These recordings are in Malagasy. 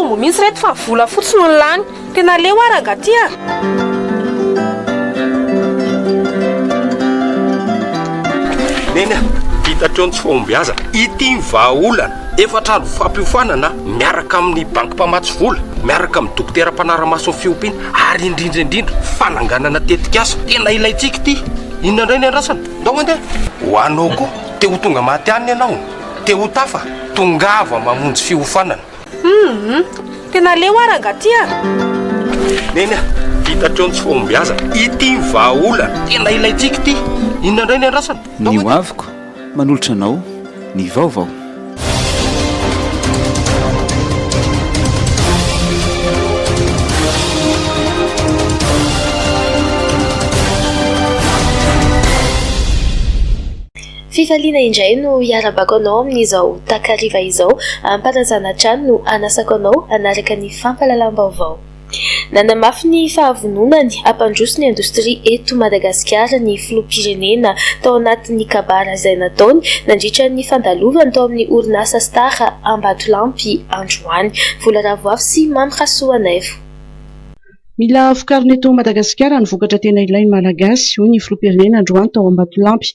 mbo misy reto fa vola fotsiny no lany tena leo arangatia neny hitatreony tsy fombiaza ity vaolana efatrano fampiofanana miaraka amin'ny banky mpamatsy vola miaraka amin'ny dokotera mpanara-maso ny fiompiana ary indrindraindrindra fananganana tetikasa tena ilayntsika ty inona indray ny andrasana ndao mandeha ho anao koa te ho tonga maty aniny ianao te ho tafa tongava mamonjy fiofanana tena leo arangatia neny hitatreony tsy fombiaza ity vaolana tena ilayntsika ty inona indray ny andrasana ny ho aviko manolotra anao ny vaovao fifaliana indray no hiarabako anao amin'izao takariva izao ampanazana trano no anasako anao anaraka ny fampalalam-baovao. Nanamafy ny fahavononany ampandroso ny indostria eto Madagasikara ny filoham-pirenena tao anatin'ny kabara izay nataony nandritra ny fandalovany tao amin'ny orinasa Star Ambatolampy androany. Vola Ravoafy sy Mamy Rasoanaivo. Mila vokarina eto Madagasikara ny vokatra tena ilainy malagasy hoy ny filoham-pirenena androany tao Ambatolampy.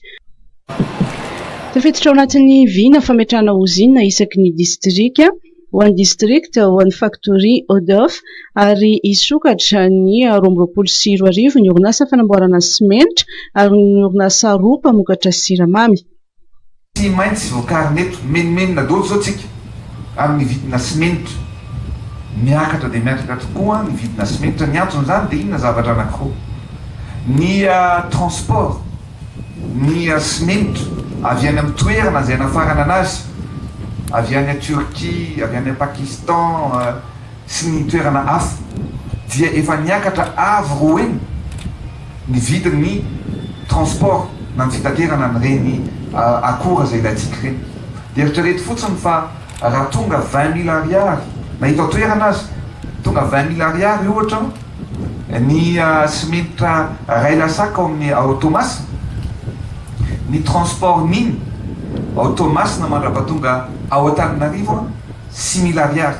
Tafiditra ao anatin'ny vina fametrahana ozina isaky ny distrika ho an'ny district ho an'ny factory Odof ary isokatra ny 2024 ny orinasa fanamboarana simenitra ary ny orinasa roa mpamokatra siramamy. Tsy maintsy vokarina eto menimenina daholo zao tsika amin'ny vidina simenitra miakatra dia miakatra tokoa ny vidina simenitra ny antony zany dia inona zavatra anankiroa ny transport ny simenitra avy any amin'ny toerana izay nafarana anazy avy any a Turquie, avy any a Pakistan sy ny toerana hafa dia efa niakatra avy roeny ny vidin'ny transport na ny fitaterana n'ireny akora izay ilayntsika ireny. Dia eritrereto fotsiny fa raha tonga 20 000 ariary na hita toerana azy tonga 20 000 ariary ohatra ny simenitra ray lasaka ao amin'ny Automas ny transport niny Automasina mandrapatonga ao Antananarivo 6 000 ariary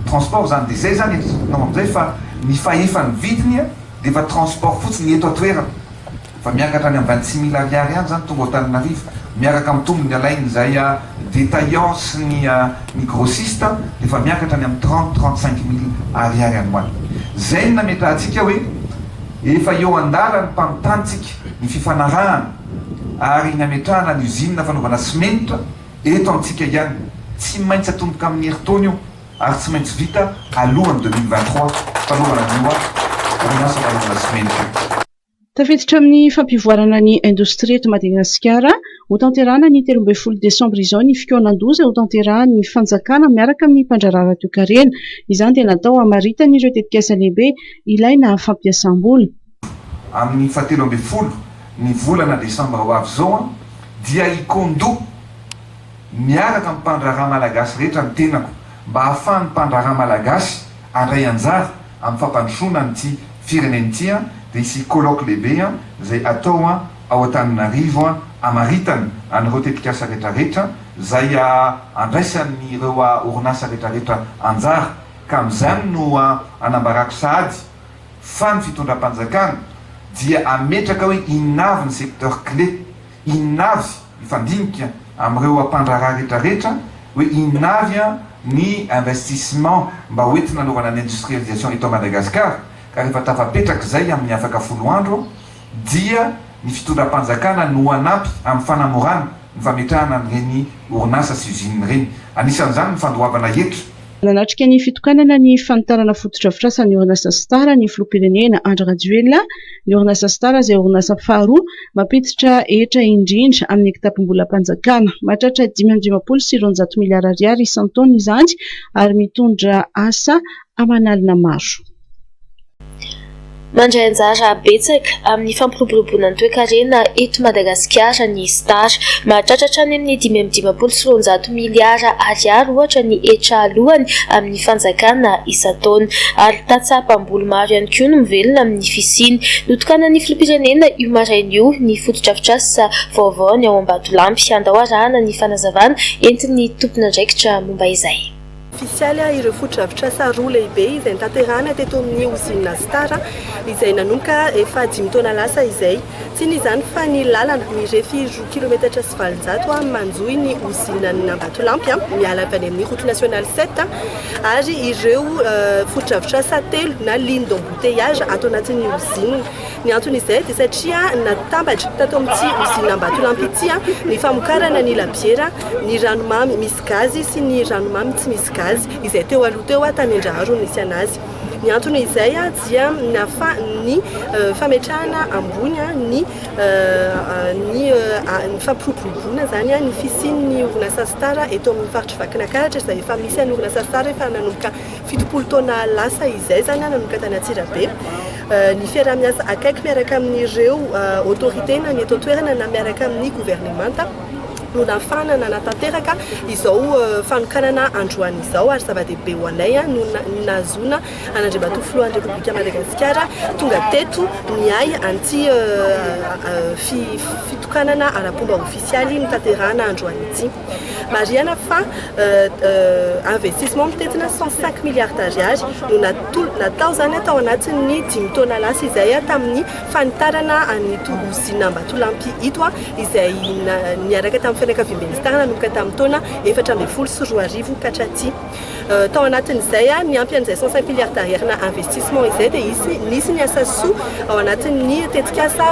transport zany dia zay zany nao amin'izay fa ny faefany vidiny dia efa transport fotsiny eto atoerana fa miakatra any amin'ny 26 000 ariary ihany zany tonga ao Antananarivo miaraka amin'ny tombony alainy izay détaillant sy ny grossiste dia efa miakatra any amin'ny 30-35 000 ariary any hoany. Zay no nametrahantsika hoe efa eo andala ny mpanotantsika ny fifanarahana ary nametrahana ny usine fanaovana simenitra eto amintsika ihany tsy maintsy atomboka amin'ny herintaona io ary tsy maintsy vita alohan'ny 2023 fanaovana nyoa orinasa fanaovana simenitra. Tafiditra amin'ny fampivoarana ny indostria eto Madagasikara ho tanterahana ny 13 Desambra izao ny fikonan-doza ho tanterahana ny fanjakana miaraka amin'ny mpandrarara toe-karena. Izany dia natao hamaritana ireo tetikasa lehibe ilaina fampiasam-bola. Amin'ny 17 ny volana Desambra ho avy zao dia ikondo miaraka amin'ny mpandrarara malagasy rehetra ny tenako mba ahafahan'ny mpandrarara malagasy andray anjara amin'ny fampandrosoana n'ity firenena ity dia isy colloque lehibe izay atao ao Antananarivo amaritana an'ireo tetikasa rehetrarehetra izay andraisan'ireo orinasa rehetrarehetra anjara ka amin'izany no anambarako sahady fa ny fitondram-panjakana dia ametraka hoe inavy ny secteur clé inavy ifandinika amin'ireo mpandrarara rehetrarehetra hoe inavy ny investissement mba hoentina anaovana ny industrialisation eto Madagasikara ka rehefa tafapetraka izay amin'ny afaka 10 andro dia ny fitondram-panjakana no anampy amin'ny fanamorana ny fametrahana n'ireny orinasa sy usine ireny. Anisan'izany ny fandoavana hetra. Nanatrika ny fitokanana ny fanitarana foto-drafitrasa ny orinasa Star ny filoham-pirenena Andry Rajoelina ny orinasa Star izay orinasa faharoa mampiditra hetra indrindra amin'ny ekitapom-bolam-panjakana mahatratra 520 sy 200 miliara ariary isan-taona izany ary mitondra asa aman'alina maro. Mandray anjara betsaka amin'ny fampiroboroboana ny toe-karena eto Madagasikara ny Star mahatratra any amin'ny 520 sy 200 miliara ariary ohatra ny hetra alohany amin'ny fanjakana isan-taona ary tatsapam-boly maro ihany koa no mivelona amin'ny fisiny. Notokana ny filoham-pirenena io maraina io ny foto-drafitrasa vaovao ny ao Ambatolampy andao arahana ny fanazavana entin'ny tompon'andraikitra momba izay. ofisialy ireo foto-drafitrasa roa lehibe izay nitanterahana teto amin'ny usine Star izay nanomboka efa 5 taona lasa izay. Tsy n'izany fa ny lalana mirefy 10 kilometatra sy 700 manjohy ny usine Ambatolampy miala avy any amin'ny route nationale 7 ary ireo foto-drafitrasa telo na ligne d'embouteillage ato anatin'ny usine. Ny anton'izay dia satria natambatra tato amin'ity usine Ambatolampy ity ny famokarana ny labiera, ny ranomamy misy gazy sy ny ranomamy tsy misy gazy izay teo aloha teo tany Andraharo nisy anazy. Ny antony izay dia ny fametrahana ambony ny fampiroboroboana zany ny fisian'ny orinasa Star eto amin'ny faritry Vakinankaratra izay efa misy ny orinasa Star efa nanomboka 70 taona lasa izay zany nanomboka tany Antsirabe. Ny fiaraha-miasa akaiky miaraka amin'ireo autorité na ny eto an-toerana na miaraka amin'ny gouvernemanta no nafanana natanteraka izao fanokanana androany izao ary zava-dehibe ho anay no nazona an'Andriamatoa Republika Madagasikara tonga teto niay anty fitokanana ara-pomba ofisialy nitanterahana androany ity. Mariana fa investissement mitetina 105 milliards d'ariary no natao zany atao anatin'ny 5 taona lasa izay tamin'ny fanitarana an'ito usine Ambatolampy ito izay niaraka tamin'ny fianakaviam-ministara nanomboka tamin'ny taona 2014 katraty. Tao anatin'izay ny ampy an'izay 105 milliards d'ariary na investissement izay dia nisy ny asa soa ao anatin'ny tetikasa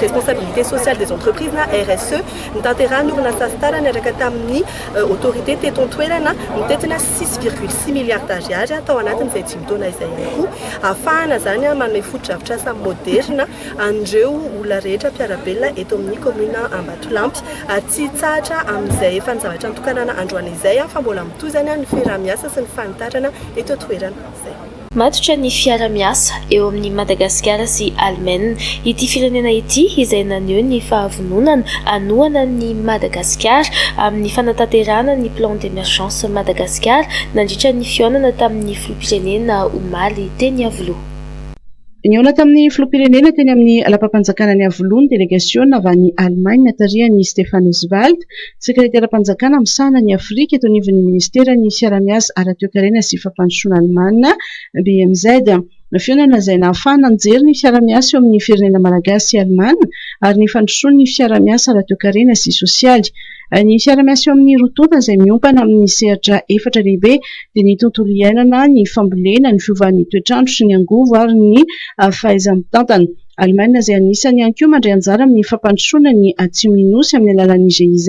responsabilité sociale des entreprises na RSE nitanterahana orinasa Star niaraka tamin'ny autorité teto an-toerana mitetina 6,6 milliards d'ariary atao anatin'izay 5 taona izay ihany koa ahafahana zany manome foto-drafitrasa moderna an'ireo olona rehetra mpiarabelona eto amin'ny commune Ambatolampy ary tsy tsahatra amin'izay efa ny zavatra nitokanana androany izay fa mbola mitohy zany ny fiaraha-miasa sy ny fanitarana eto an-toerana izay. Matotra ny fiara-miasa eo amin'ny Madagasikara sy Allemagne ity firenena ity izay naneho ny fahavononana anohana ny Madagasikara amin'ny fanatanterahana ny plan d'émergence Madagasikara nandritra ny fihaonana tamin'ny filoham-pirenena omaly teny Avoloha. Nihaona tamin'ny filoham-pirenena teny amin'ny alapam-panjakana ny Avoloha ny délégation avy any Allemagne natarihan'i Stefan Oswald, sekretera-panjakana misahana ny Afrika eto anivon'ny ministera ny fiara-miasa ara-toe-karena sy fampandrosoana Alemana BMZ. Fihaonana izay nahafahana nijery ny fiara-miasa eo amin'ny firenena malagasy sy Alemana ary ny fandrosoana ny fiara-miasa ara-toe-karena sy sosialy. Ny fiara-miasa eo amin'ny rotonta izay miompana amin'ny sehatra 4 lehibe dia ny tontolo iainana, ny fambolena, ny fiovan'ny toetrandro sy ny angovo ary ny fahaiza-mitantana. Alemana izay anisany ihany koa mandray anjara amin'ny fampandrosoana ny atsimon'ny nosy amin'ny alalan'ny GIZ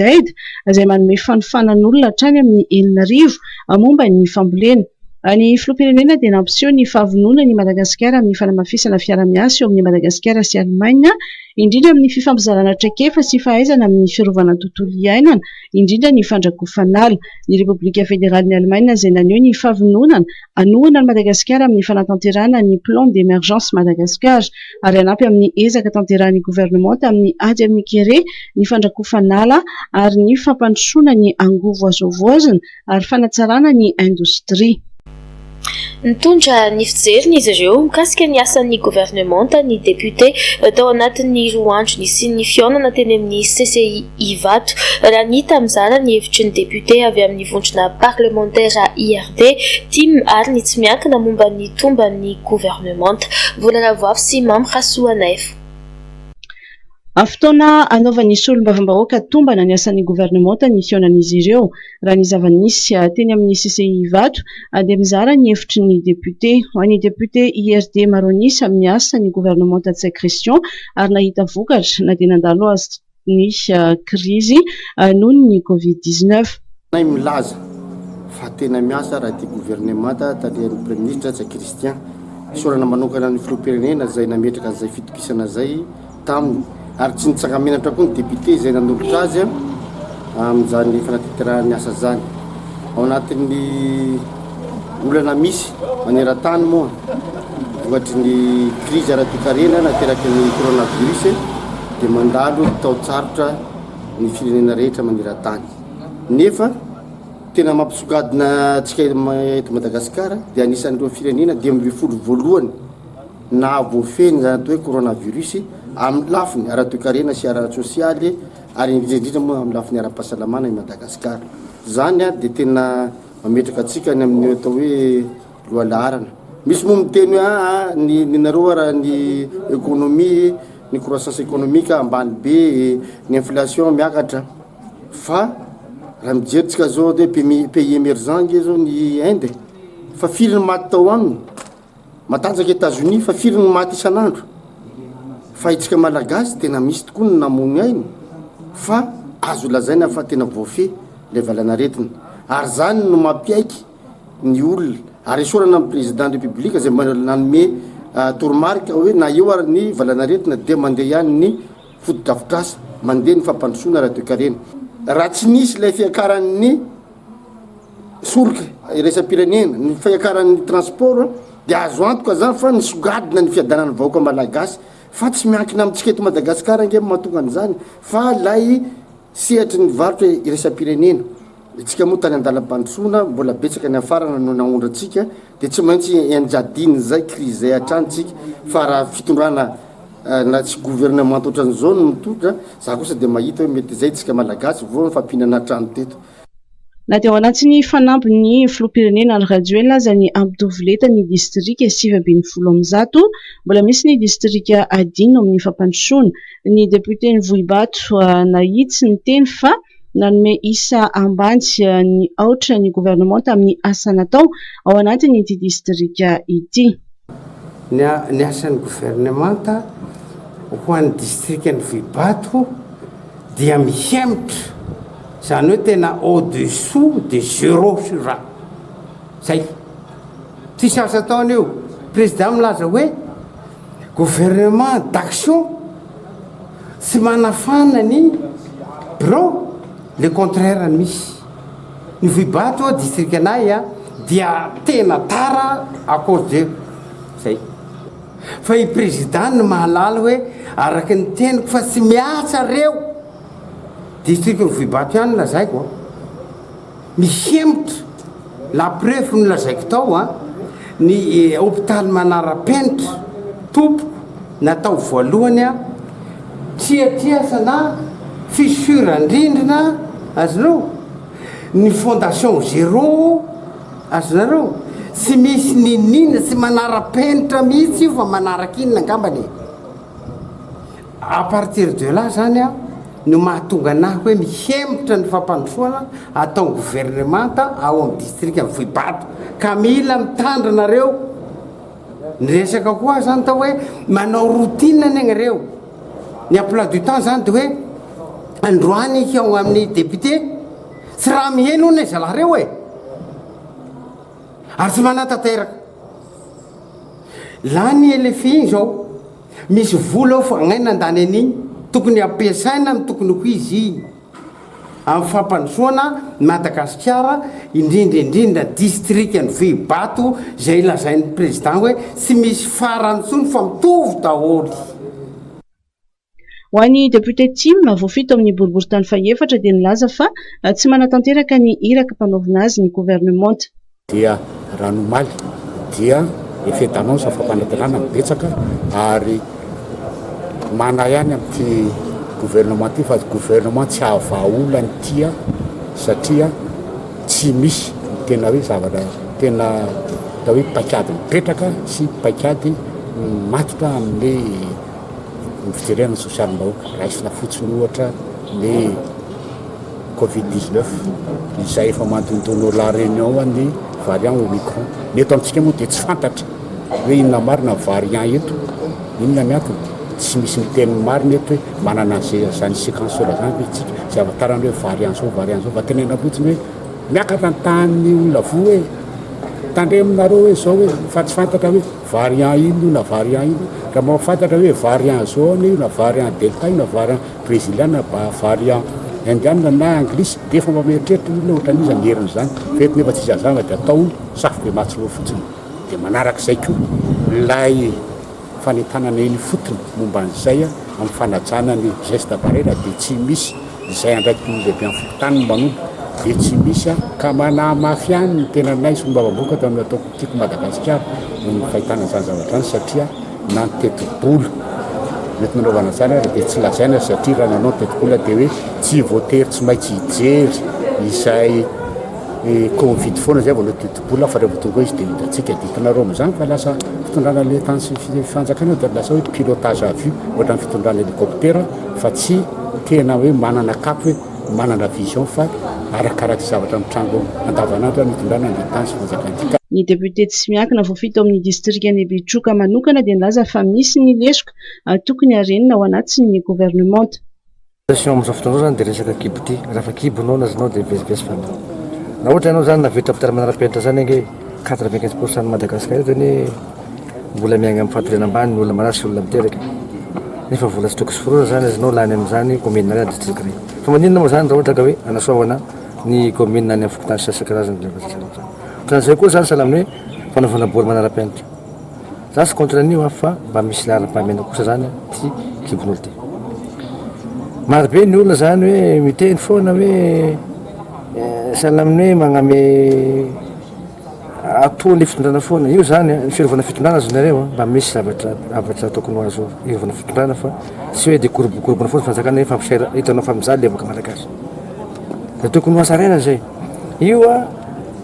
izay manome fanofanan'olona hatrany amin'ny 7,000 momba ny fambolena. Ny filoham-pirenena dia nampiseho ny fahavonona ny Madagasikara amin'ny fanamafisana fiara-miasa eo amin'ny Madagasikara sy Alemana, indrindra amin'ny fifampizarana traikefa sy fahaizana amin'ny fiarovana ny tontolo iainana, indrindra ny fandragofanala. Ny Repoblika Federalin'ny Alemana izay naneho ny fahavononana anohana ny Madagasikara amin'ny fanatanterahana ny plan d'émergence Madagasikara ary hanampy amin'ny ezaka tanterahan'ny gouvernement tamin'ny ady amin'ny kere ny fandragofanala ary ny fampandrosoana ny angovo azo voazina ary fanatsarana ny indostria. Nitondra ny fijeriny izy ireo mikasika ny asan'ny gouvernemanta ny député tao anatin'ny roa andro nisian'ny fihaonana teny amin'ny CCI Ivato. Raha ny hita mizara ny hevitry ny député avy amin'ny vondrona parlementaire IRD TIM ary ny tsy miankina momba ny tomban'ny gouvernemanta. Vola Ravoafy sy Mamy Rasoanaifo. Fotoana anaovan'ny solom-bavam-bahoaka tombana ny asan'ny gouvernemanta ny fihaonan'izy ireo. Raha ny zava-nisy teny amin'ny CCI Ivato dia mizara ny hevitry ny député. Ho an'ny député IRD Maronis miasa ny gouvernemanta Tsay Christian ary nahita vokatra na dia nandalo azy ny krizy noho ny Covid-19. Nay milaza fa tena miasa raha ty gouvernemanta talian'ny premier ministre Tsay Christian sorana manokana ny filoham-pirenena izay nametraka an'izay fitokisana izay taminy ary tsy nitsangamenatra koa ny député izay nanolotra azy amin'izany fanatanterahany asa zany ao anatin'ny olana misy maneran-tany moa voatry ny krizy ara-toe-karena nateraky ny coronavirus dia mandalo tao tsarotra ny firenena rehetra maneran-tany nefa tena mampisogadina atsika eto Madagasikara dia anisan'ireo firenena 2010 voalohany na voafeny zany atao hoe coronavirus amin'ny lafiny ara-toe-karena sy ara-sosialy ary indrindra moa amin'ny lafiny ara-pahasalamana i Madagasikara. Zany dia tena mametraka atsika ny amin'ny atao hoe loalarana misy moa miteny hoe ny nareo raha ny économie ny croissance économique ambany be ny inflation miakatra fa raha mijeritsika zao de pays émergent nge zao ny Inde fa firy ny maty tao aminy matanjaka États-Unis fa firy ny maty isan'andro fa itsika malagasy tena misy tokoa ny namony ainy fa azo lazaina fa tena voafy le valanaretina ary zany no mampiaiky ny olona ary esorana amin'ny président de la république zay nanome toromarika hoe na eo ary ny valanaretina de mandeha ihany ny fotodrafitrasa mandeha ny fampandrosoana radio karena raha tsy nisy ilay fiakaran'ny solika iresa-pirenena ny fiakaran'ny transport de azo antoka zany fa ny sogadina ny fiadanany vahoaka malagasy fa tsy miankina amintsika eto Madagasikara nge mahatonga an'izany fa lay sehatry ny varotra iresa-pirenena itsika moa tany andalam-pandrosoana mbola betsaka ny afarana no naondratsika de tsy maintsy anjadiny zay crise zay atranytsika fa raha fitondrana na tsy gouvernement ohatran'izao no mitondra za kosa de mahita hoe mety zay tsika malagasy vo ny fampinana trano teto na dia ao anatin'ny fanampiny filoham-pirenena ny Rajoelina aza ny ampitovyleta ny distrika 720 mbola misy ny distrika adino amin'ny fampandrosoana ny député ny Vohibato nahitsy ny teny fa nanome isa ambany ny aotra ny gouvernement tamin'ny asa natao ao anatin'ity distrika ity. Ny asan'ny gouvernement ho an'ny distrika ny Vohibato dia mihemitra zany hoe tena au-dessous de 0 sur 1 zay tsisy asa ataony io président milaza hoe gouvernement d'action tsy manafana ny bureau le contraire ny misy ny Vohibato district anay dia tena tara à cause de zay fa i président ny mahalala hoe araky ny teniko fa tsy miasa reo district ny Vohibato ihany lazaiko mihemitra la preuve ny lazaiko tao ny hôpital manara-penitra tompoko natao voalohany tiatiasana fissuran-drindrina azonao ny fondation zéro azonareo tsy misy ninina tsy manara-penitra mihitsy io fa manaraky inona angambany à partir de là zany no mahatonga anahy hoe mihemitra ny fampandrosoana atao gouvernement ao amin'ny distrika ny Vohibato ka mila mitandranareo ny resaka koa zany tao hoe manao routine ny agnareo ny emploi du temps zany de hoe androany ao amin'ny député tsy raha miheno ny zalareo ary tsy manatateraka la ny LFI zao misy vola ao fa agnaina andany an'igny tokony ampiasaina amin'ny tokony ho izy amin'ny fampandrosoana Madagasikara indrindra district ny Vohibato zay lazain'ny président hoe tsy misy farantsony fa mitovy daholo. Ho an'ny député Tim voafito amin'ny boriboritany faefatra dia nilaza fa tsy manatanteraka ny iraka mpanaovina azy ny gouvernement dia ranomaly dia effet d'annonce fampanatenana mibetsaka ary mana ihany amin'ity gouvernement ty fa gouvernement tsy ahavaolany tia satria tsy misy tena hoe zavatra tena atao hoe paikady mipetraka sy paikady matotra amin'ny fijerena sosialim-bahoaka raisina fotsiny ohatra ny Covid-19 izay efa mantontono la réunion ny variant Omicron neto amintsika moa dia tsy fantatra hoe inona marina variant eto inona miantony tsy misy miteny marina eto hoe manana zany séquenceur zany hoe tsika sy avatarany hoe variant zao fa tenena fotsiny hoe miakatra ny tany olona vo hoe tandreminareo hoe zao hoe fa tsy fantatra hoe variant ino na variant ino ka mahafantatra hoe variant jaune io na variant delta io na variant brésiliana variant indiana na anglisy dia efa mameritreritry olona ohatran'izy amieriny zany fety nefa tsy zazava dia atao safy be matsiro fotsiny dia manaraka izay koa lay fanentanana eny fotony momba an'izay amin'ny fanajana ny geste barrière dia tsy misy izay andraiky lehibe amin'ny fokontany manombo dia tsy misy ka manamafy ihany ny tenanay sombavamboka tamin'ny ataoko tiako Madagasikara ny fahitana zany zavatra any satria nantetibolo mety nanaovana zany ary dia tsy lazaina satria raha nanao tetikola dia hoe tsy voatery tsy maintsy hijery izay covid foana zay valo titibola fa rehefa tonga izy dia hitantsika ditinareo am'izany fa lasa fitondrana le tany sy fanjakana dia lasa hoe pilotage à vue ohatra ny fitondrana hélicoptère fa tsy tena hoe manana cap hoe manana vision fa arakaraky zavatra mitrango andavanandro mitondrana le tany sy fanjakana. Ny député Tsimiakina voafito amin'ny distrika ny Betroka manokana dia nilaza fa misy ny lesoka tokony harenina ao anaty ny gouvernement. Amin'izao fotoana zany dia resaka kibo ty raha kibonao na zanao dia vezivezy fa na ohatra ianao zany navetra pitara manara-penitra zany ange 95% ny Madagasikara zany mbola miaigna amin'ny fatoriana ambany ny olona marary sy olona miteraka nefa vola stoky sy forora zany azonao lany amin'izany commune na district ray fa maninona moa zany raha ohatra ka hoe anasoavana ny commune na ny amin'ny fokotany sasakarazany ohatran'izay koa zany sahala amin'ny hoe fanaovana boly manara-penitra za sy contre an'io fa mba misy laharam-pahamena kosa zany ty kibon'olo ty marobe ny olona zany hoe miteny foana hoe sahala amin'ny hoe magname atony fitondrana foana io zany ny fiarovana fitondrana azonareo mba misy zavatra tokony azo irovana fitondrana fa tsy hoe de gorobokorobona foana fanjakana hoe fampisaira hitanao fa mizaly levaka malagasy da tokony ho asaraina zay io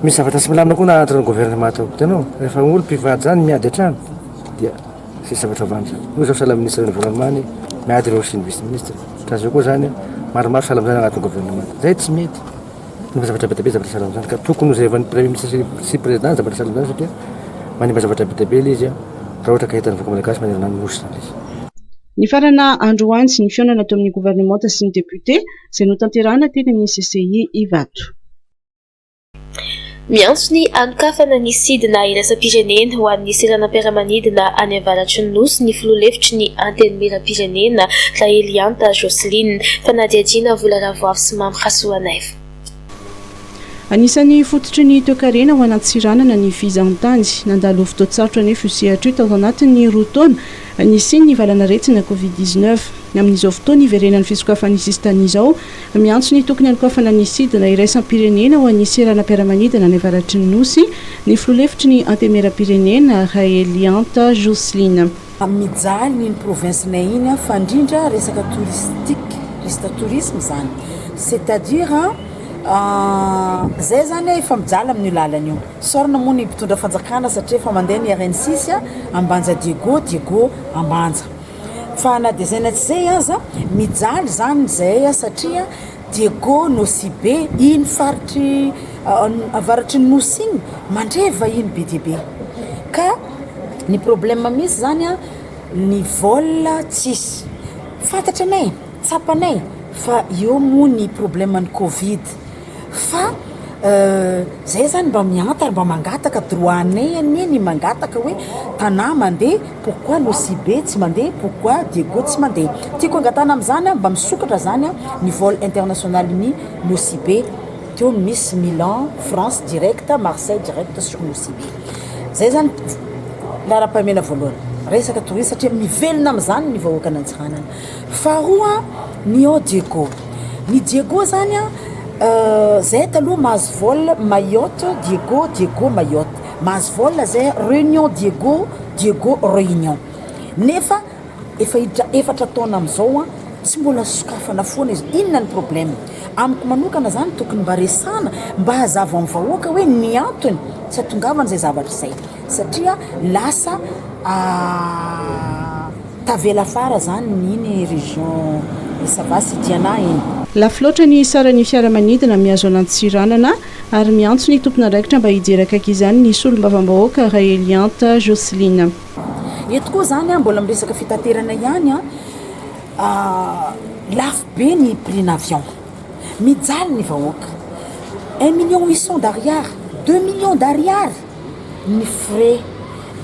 misy zavatra tsy milamina koa na entre ny gouvernement ao hitanao rehefa olo mpivady zany miady atrano dia sisy zavatra vany zany io zao sahala ministre environnement miady ireo sy ny vice ministre ka zay koa zany maromaro sahala am'zany agnatin'ny gouvernement zay tsy mety ny zavatra betabe zavatra sahala am'zany ka tokony hozavan'ny premier ministre sy président zavatra sahala am'zany satria manimba zavatra betabe ilay izy raha ohatra ka hitany vakoa malagasy manerana ny nosy zany izy. Ny farana androany sy ny fiaonana atao amin'ny gouvernement sy ny député izay notanterahana teny amin'ny CCI Ivato. Miantso ny anokafana ny sidina iraisam-pirenena ho an'ny seranam-piaramanidina any avaratry ny nosy ny filoha-hevitry ny antenimieram-pirenena Elianta Joseline fanadiadiana vola ravoavo sy mamy Rasoanaivo. Anisan'ny fototry ny toekarena ho anatsiranana ny fizantany nandalo fotoatsarotra nefa sehatra tao anatin'ny roa taona nisy ny valanaretina Covid-19 amin'izao fotoana iverenan'ny fisokafana isistany izao miantso ny tokony anokafana ny sidina iraisam-pirenena ho an'ny seranam-piaramanidina any avaratry ny nosy ny filoha-hevitry ny antemieram-pirenena Elianta Joseline. Mijaly ny provincenay iny fa indrindra resaka touristique resaka tourisme zany c'est-à-dire zay zany efa mijaly amin'ny lalana io sorana moa ny mpitondra fanjakana satria efa mandeha ny RN6 ambanja Diego ambanja fa na dia zay na tsy zay aza mijaly zany zay satria Diego Nosibe iny faritry avaratry ny nosy iny mandreva iny be dia be ka ny problème misy zany ny vol tsisy fantatra anay tsapanay fa eo moa ny problème ny Covid fa zay zany mba miantara mba mangataka droanay ny mangataka hoe tanà mandeha pourquoi Nosibe tsy mandeha pourquoi Diego tsy mandeha tiako angatana amin'izany mba misokatra zany ny vol international ny Nosibe teo misy Milan France direct Marseille direct sur Nosibe zay zany lara-pamena voalohany resaka touriste satria mivelona amin'izany ny vahoaka nantsiranana faharoa ny Diego ny Diego zany zay taloha mahazo vol Mayotte Diego Mayotte mahazo vol zay Réunion Diego Réunion nefa efa efatra taona amin'izao tsy mbola sokafana foana izy inona ny problème amiko manokana zany tokony mba resana mba hazava amin'ny vahoaka hoe ny antony tsy atongavana zay zavatra izay satria lasa tavela fara zany niny région Savasy Diana iny. Lafloatra ny saran'ny fiaramanidina miazo anantsiranana ary miantso ny tompona raikitra mba hijeraka izany ny solombavam-bahoaka Elianta Joseline. Eto koa zany mbola miresaka fitaterana ihany lafo be ny prix n'avion mijaly ny vahoaka 1,800,000 d'ariary 2 millions d'ariary ny frais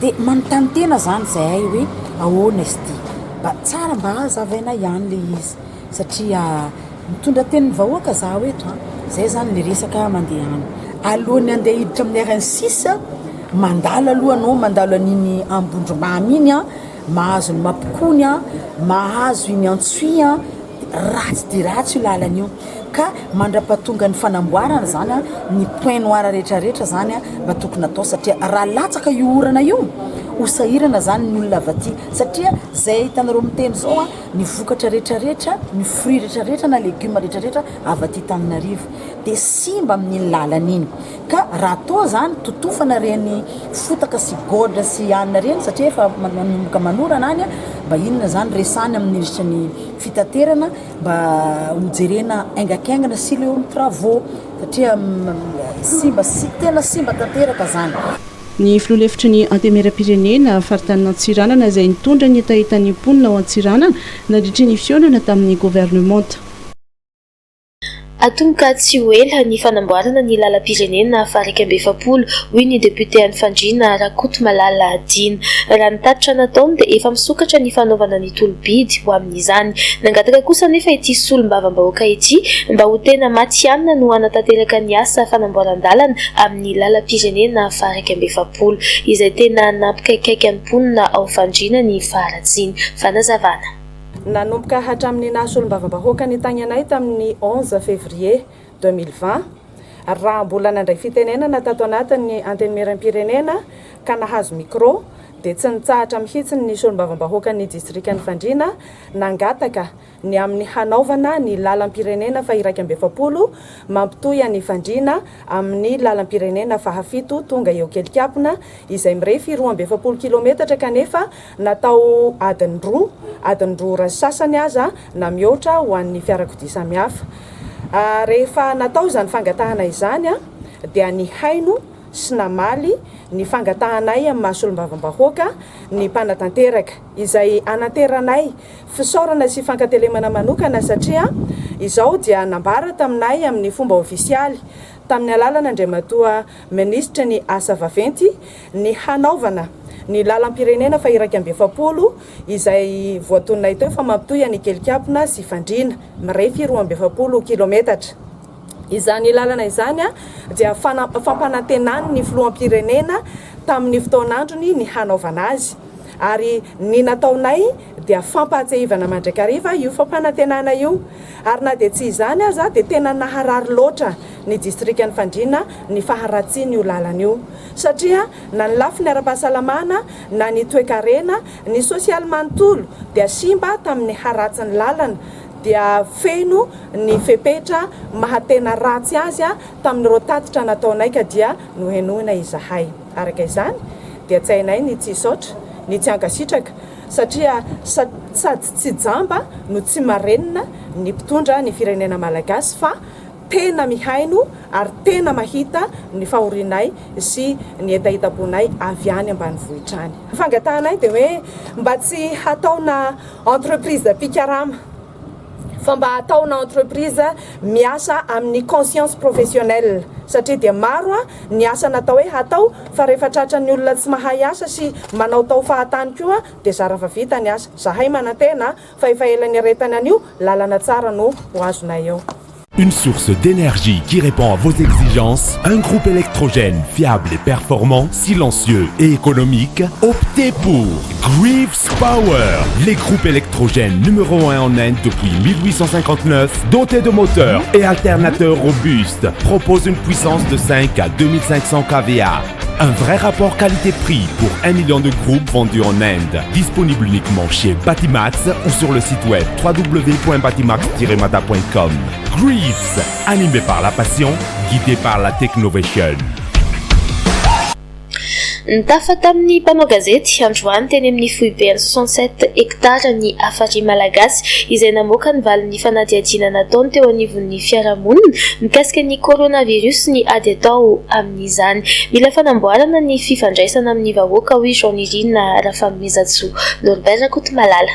de manontany tena zany zay hoe ahoana izy ty mba tsara mba hazavaina ihany le izy satria mitondra teny ny vahoaka za eto zay zany le resaka mandeha any alohany andeha hiditra amin'ny RN6 mandalo aloha anao mandalo an'iny ambondromamy iny mahazo ny mampikony mahazo iny antsoy ratsy dia ratsy io lalana io ka mandrapatonga ny fanamboarana zany ny point noir rehetrarehetra zany mba tokony atao satria raha latsaka io orana io hosahirana zany ny olona avy aty satria zay hitanareo miteny zao a ny vokatra rehetrarehetra ny fruit rehetrarehetra na legioma rehetrarehetra avy aty taminarivo dia simba amin'ny lalan'iny ka raha atao zany totofana reny fotaka sy godra sy anina reny satria efa manomboka manorana any a mba inona zany resany amin'ny ritra ny fitaterana mba hojerena aingakaingana sy le olo travaux satria simba sy tena simba tanteraka zany. Ny filoha-hevitry ny antemeram-pirenena faritany Antsiranana izay nitondra ny etahitan'ny mponina ao Antsiranana nandritra ny fihaonana tamin'ny gouvernemanta. Atomboka tsy ho ela ny fanamboarana ny lalam-pirenena faraka amby efapolo hoy ny député any Fandriana Rakotomalala Adina. Raha ny tatitra nataony dia efa misokatra ny fanaovana ny tolobidy ho amin'izany. Nangataka kosa nefa ity solombavam-bahoaka ity mba ho tena matianina no hanatanteraka ny asa fanamboaran-dalana amin'ny lalam-pirenena faraka amby efapolo izay tena nampikaikaiky ny mponina ao Fandriana ny faharatsiny. Fanazavana. Nanomboka hatramin'ny nasolombavam-bahoaka ny tany anay tamin'ny 11 février 2020 raha mbola nandray fitenenana tato anatin'ny antemeram-pirenena ka nahazo micro dia tsy nitsahatra mihitsy ny solombavam-bahoaka ny distrikan'ny Fandriana nangataka ny amin'ny hanaovana ny lalam-pirenena fa iraika amby efapolo mampitohy any Fandriana amin'ny lalam-pirenena fahafito tonga eo kelikapona izay mirefy 2.7 kilometatra kanefa natao adiny roa ray sasany aza na mihoatra ho an'ny fiarakodia samihafa. Rehefa natao zany fangatahana izany dia ny haino sy namaly ny fangatahanay amin'ny mahasolombavam-bahoaka ny mpanatanteraka izay anateranay fisaorana sy fankatelemana manokana satria izao dia nambara taminay amin'ny fomba ofisialy tamin'ny alalana Andriamatoa ministra ny asa vaventy ny hanaovana ny lalam-pirenena fa iraika amby efapolo izay voatononay teo fa mampitohy any kelikapona sy Fandriana mirefy 2.7 kilometatra. Izany lalana izany dia fampanantenany ny filoham-pirenena tamin'ny fotoanandrony ny hanaovana azy ary ny nataonay dia fampahatsehivana mandrakariva io fampanantenana io ary na dia tsy izany aza dia tena naharary loatra ny distrikan'ny Fandriana ny faharatsiny io lalana io satria na ny lafiny ara-pahasalamana na ny toe-karena ny sosialy manontolo dia simba tamin'ny haratsiny lalana dia feno ny fepetra mahatena ratsy azy tamin'ireo tatitra nataonay ka dia nohenoina izahay. Araka izany dia tsy hainay ny tsy isotra ny tsy ankasitraka satria sady tsy jamba no tsy marenina ny mpitondra ny firenena malagasy fa tena mihaino ary tena mahita ny fahorinay sy ny etaitaponay avy any ambanivohitra any. Fangatahanay dia hoe mba tsy hataona entreprise pikarama fa mba hataona entreprise miasa amin'ny conscience professionnelle satria dia maro ny asa natao hoe hatao fa rehefa tratran'ny olona tsy mahay asa sy manao tao fahatany koa dia zara fa vita ny asa. Zahay manantena fa efa ela ny aretany an'io lalana tsara no ho azonay eo. Une source d'énergie qui répond à vos exigences, un groupe électrogène fiable et performant, silencieux et économique. Optez pour Greaves Power, les groupes électrogènes numéro 1 en Inde depuis 1859, dotés de moteurs et alternateurs robustes, proposent une puissance de 5 à 2500 kVA. Un vrai rapport qualité-prix pour 1 million de groupes vendus en Inde. Disponible uniquement chez Batimax ou sur le site web www.batimax-mata.com. Greaves, animé par la passion, guidé par la technovation. Nitafa tamin'ny mpanao gazety androany teny amin'ny foibe 67 hektara ny afary malagasy izay namoaka ny valin'ny fanadihadiana nataony teo anivon'ny fiarahamonina mikasika ny coronavirus ny ady atao amin'izany. Mila fanamboarana ny fifandraisana amin'ny vahoaka hoy Jean-Irina Rafamezatsou. Norbert Rakotomalala.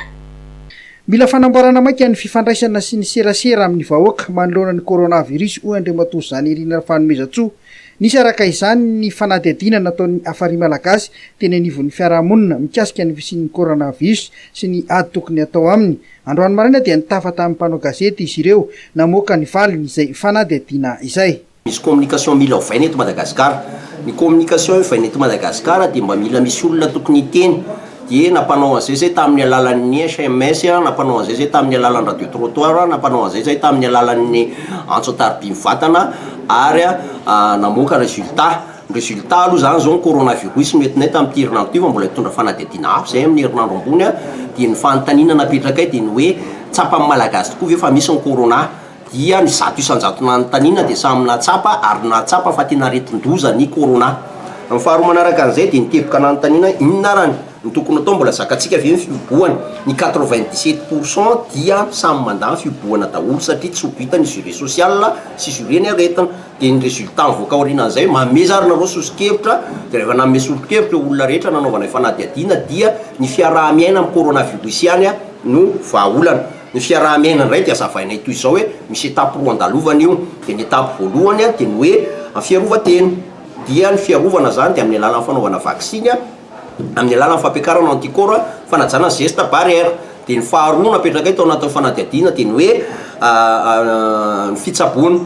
Mila fanamboarana maika ny fifandraisana sy ny serasera amin'ny vahoaka manoloana ny coronavirus hoy Andriamatoa Jean-Irina Rafamezatsou. Nisy araka izany ny fanadihadiana nataon'ny afary malagasy teny anivon'ny fiarahamonina mikasika ny fisian'ny coronavirus sy ny ady tokony atao aminy. Androany maraina dia nitafa tamin'ny mpanao gazety izy ireo namoaka ny valiny izay fanadihadiana izay. Misy communication mila ovaina eto Madagasikara. Ny communication ovaina eto Madagasikara dia mba mila misy olona tokony hiteny. Dia napanao an'izay zay tamin'ny alalan'ny SMS, napanao an'izay zay tamin'ny alalan'ny radio trottoir, napanao an'izay zay tamin'ny alalan'ny antso-tarby mivantana ary namoaka résultat résultat aloha zany zao ny coronavirus metinay tamin'ity herinandro ty fa mbola hitondra fanadihadiana hafa zay amin'ny herinandro ambony a dia ny fanontaniana napetraka ay dia ny hoe tsapa amin'ny malagasy tokoa ve fa misy ny corona dia ny zato isan-jato nanontaniana dia samy natsapa ary natsapa fa tena retin-doza ny corona. Amin'ny faharoa manaraka an'izay dia niteboka nanontaniana inona rany ny tokony atao mbola zakatsika ve ny fiboahany ny 97% dia samy mandany fiboahana daholo satria tsy ho vita ny juré social sy juré ny aretina dia ny résultat mivoaka aorianan'izay mamezary nareo sosokevitra dia rehefa nanome sosokevitra olona rehetra nanaovana fanadihadiana dia ny fiaraha-miaina amin'ny coronavirus ihany no vahaolana. Ny fiaraha-miaina indray dia azavainay toy izao hoe misy étape roa andalovana io dia ny étape voalohany dia ny hoe fiarovan-teny dia ny fiarovana zany dia amin'ny alalan'ny fanaovana vaksiny amin'ny alalan'ny fampiakarana antikora fanajana ny geste barrière dia ny faharoa napetraka eto anatin'ny fanadihadiana dia ny hoe ny fitsaboana.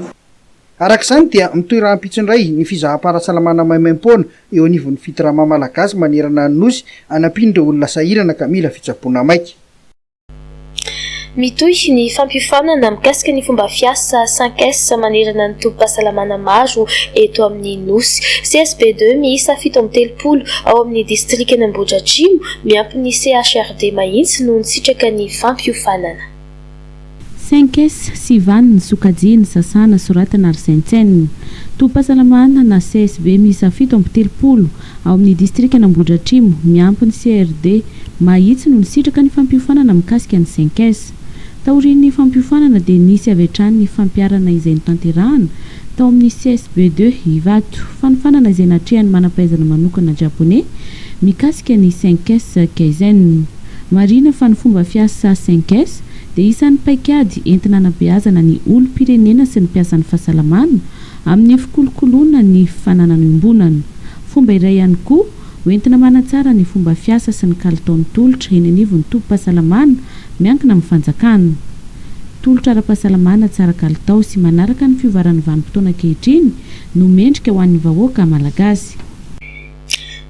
Arak'izany dia mitoeram-pitsindray ny fizaham-pahasalamana maimaim-poana eo anivon'ny fitirama malagasy manerana ny nosy anampin'ireo olona sahirana ka mila fitsaboana maika. Mitohy ny fampiofanana mikasika ny fomba fiasa 5S manerana ny tombom-pahasalamana maro eto amin'ny nosy. CSB2 miisa 7 ao amin'ny distrikty Ambohidratrimo miampy ny CHRD mahitsy no nisitraka ny fampiofanana. 5S Sivan Sokajiana Sasana Soratana Arsaintsaine tombom-pahasalamana na CSB miisa 7 ao amin'ny distrikty Ambohidratrimo miampy ny CRD mahitsy no nisitraka ny fampiofanana mikasika ny 5S. Taorian'ny fampiofanana dia nisy avy hatrany ny fampiarana izay notanterahana tao amin'ny CSB2 Ivato fanofanana izay natrehany manam-pahaizana manokana japonais mikasika ny 5S Kaizen. Marina fa ny fomba fiasa 5S dia isan'ny paikady entina anabeazana ny olom-pirenena sy ny mpiasan'ny fahasalamana amin'ny fikolokoloana ny fananana ombonana. Fomba iray ihany koa hoentina manatsara ny fomba fiasa sy ny kalitaon'ny tolotra eny anivon'ny tombom-pahasalamana miankina amin'ny fanjakana. Tolotra ara-pahasalamana tsara kalitao sy manaraka ny fiovaran'ny vanim-potoana ankehitriny no mendrika ho an'ny vahoaka malagasy.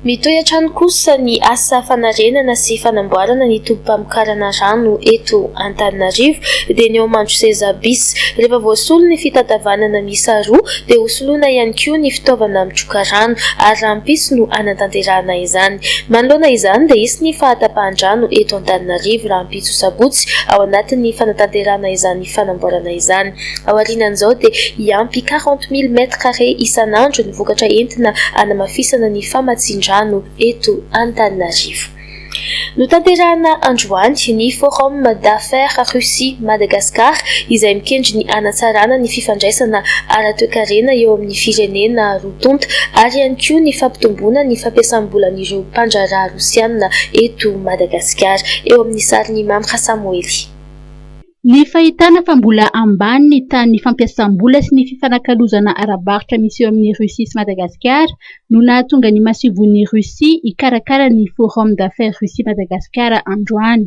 Mitohy hatrany kosa ny asa fanarenana sy fanamboarana ny tombom-pamokarana rano eto Antananarivo dia ny Mandro Seza bis rehefa voasolo ny fitatavanana miisa roa dia hosoloana ihany koa ny fitaovana mitroka rano ary rampisy no anatanterahana izany. Manoloana izany dia isy ny fahatapahan-drano eto Antananarivo rampitso sabotsy ao anatin'ny fanatanterahana izany fanamboarana izany. Ao aorianan'izao dia iampy 40,000 m² isan'andro ny vokatra entina anamafisana ny famatsian-drano eto Antananarivo. Notanterahana androany ny Forum d'Affaires Russie Madagascar izay mikendry ny anatsarana ny fifandraisana ara-toekarena eo amin'ny firenena rotonta ary ihany koa ny fampitomboana ny fampiasam-bolan'ireo mpandraraha rosiana eto Madagasikara eo amin'ny sarin'ny Mamra Samuely. Ny fahitana fa mbola ambany ny tany fampiasam-bola sy ny fifanakalozana ara-baritra misy eo amin'ny Russie sy Madagasikara no nahatonga ny masivon'ny Russie hikarakara ny Forum d'Affaires Russie Madagasikara androany.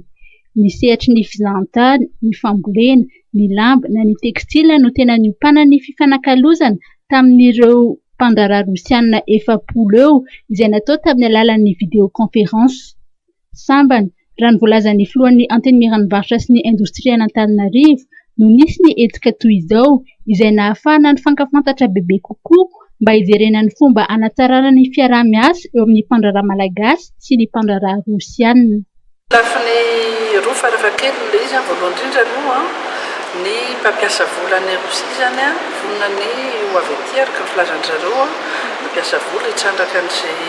Ny sehatry ny fizahantany, ny fambolena, ny lamba na ny tekstila no tena niopana ny fifanakalozana tamin'ireo mpandraraha rosiana 400 eo izay natao tamin'ny alalan'ny vidéoconférence. Sambany raha ny voalazan'ny filohan'ny antenimiran'ny sy ny indostria Antananarivo no nisy ny hetsika toy izao izay nahafahana ny fankafantatra bebe kokoa mba hijerena ny fomba anatsarana ny fiaraha-miasa eo amin'ny mpandraraha malagasy sy ny mpandraraha rosiana. Lafiny roa farafahakeliny ilay izy voalohany indrindra aloha ny mpampiasa vola ny Rosia zany vonona ny ho avy aty araka ny filazanjareo mampiasa vola hitrandraka an'izay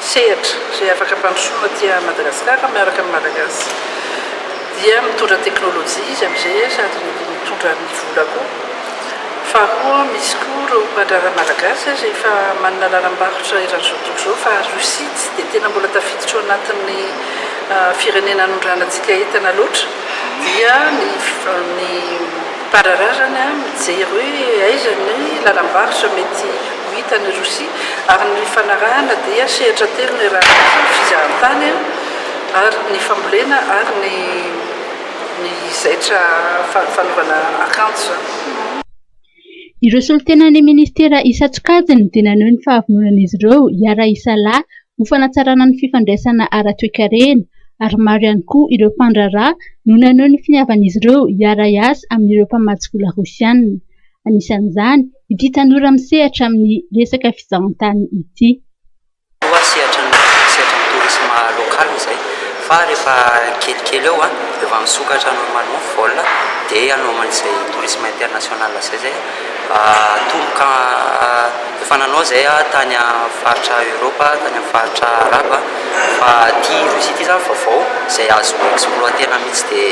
sehatra izay afaka mpandrosoana aty Madagasikara miaraka amin'ny Malagasy dia mitondra teknôlôjia izy amin'izay sady mitondra ny vola koa. Faharoa misy koa ireo mpandraraha malagasy izay efa manana lalam-barotra eran'izao tontolo izao fa Rosia tsy dia tena mbola tafiditra ao anatin'ny firenena anondranantsika entana loatra dia ny mpandraraha zany mijery hoe aiza ny lalam-barotra mety hitany Rosia ary ny fanarahana dia sehatra telo ny raha fizahantany ary ny fambolena ary ny zaitra fanaovana akanjo. Ireo solotenan'ny ministera Isatsokajiny dia naneho ny fahavononan'izy ireo hiara isalahy ho fanatsarana ny fifandraisana ara-toekarena ary maro ihany koa ireo mpandraraha no naneho ny finiavan'izy ireo hiara iasa amin'ireo mpamatsy vola rosiana. Anisan'izany ity tanora misehatra amin'ny resaka fizahan-tany ity. Sehatra amin'ny tourisme local izay fa rehefa kelikely eo efa misokatra normalement vol dia anao man'izay tourisme international zay tomboka efa nanao zay tany faritra Europa, tany faritra Araba fa ty Russie ty zany vaovao zay azo exploitena mihitsy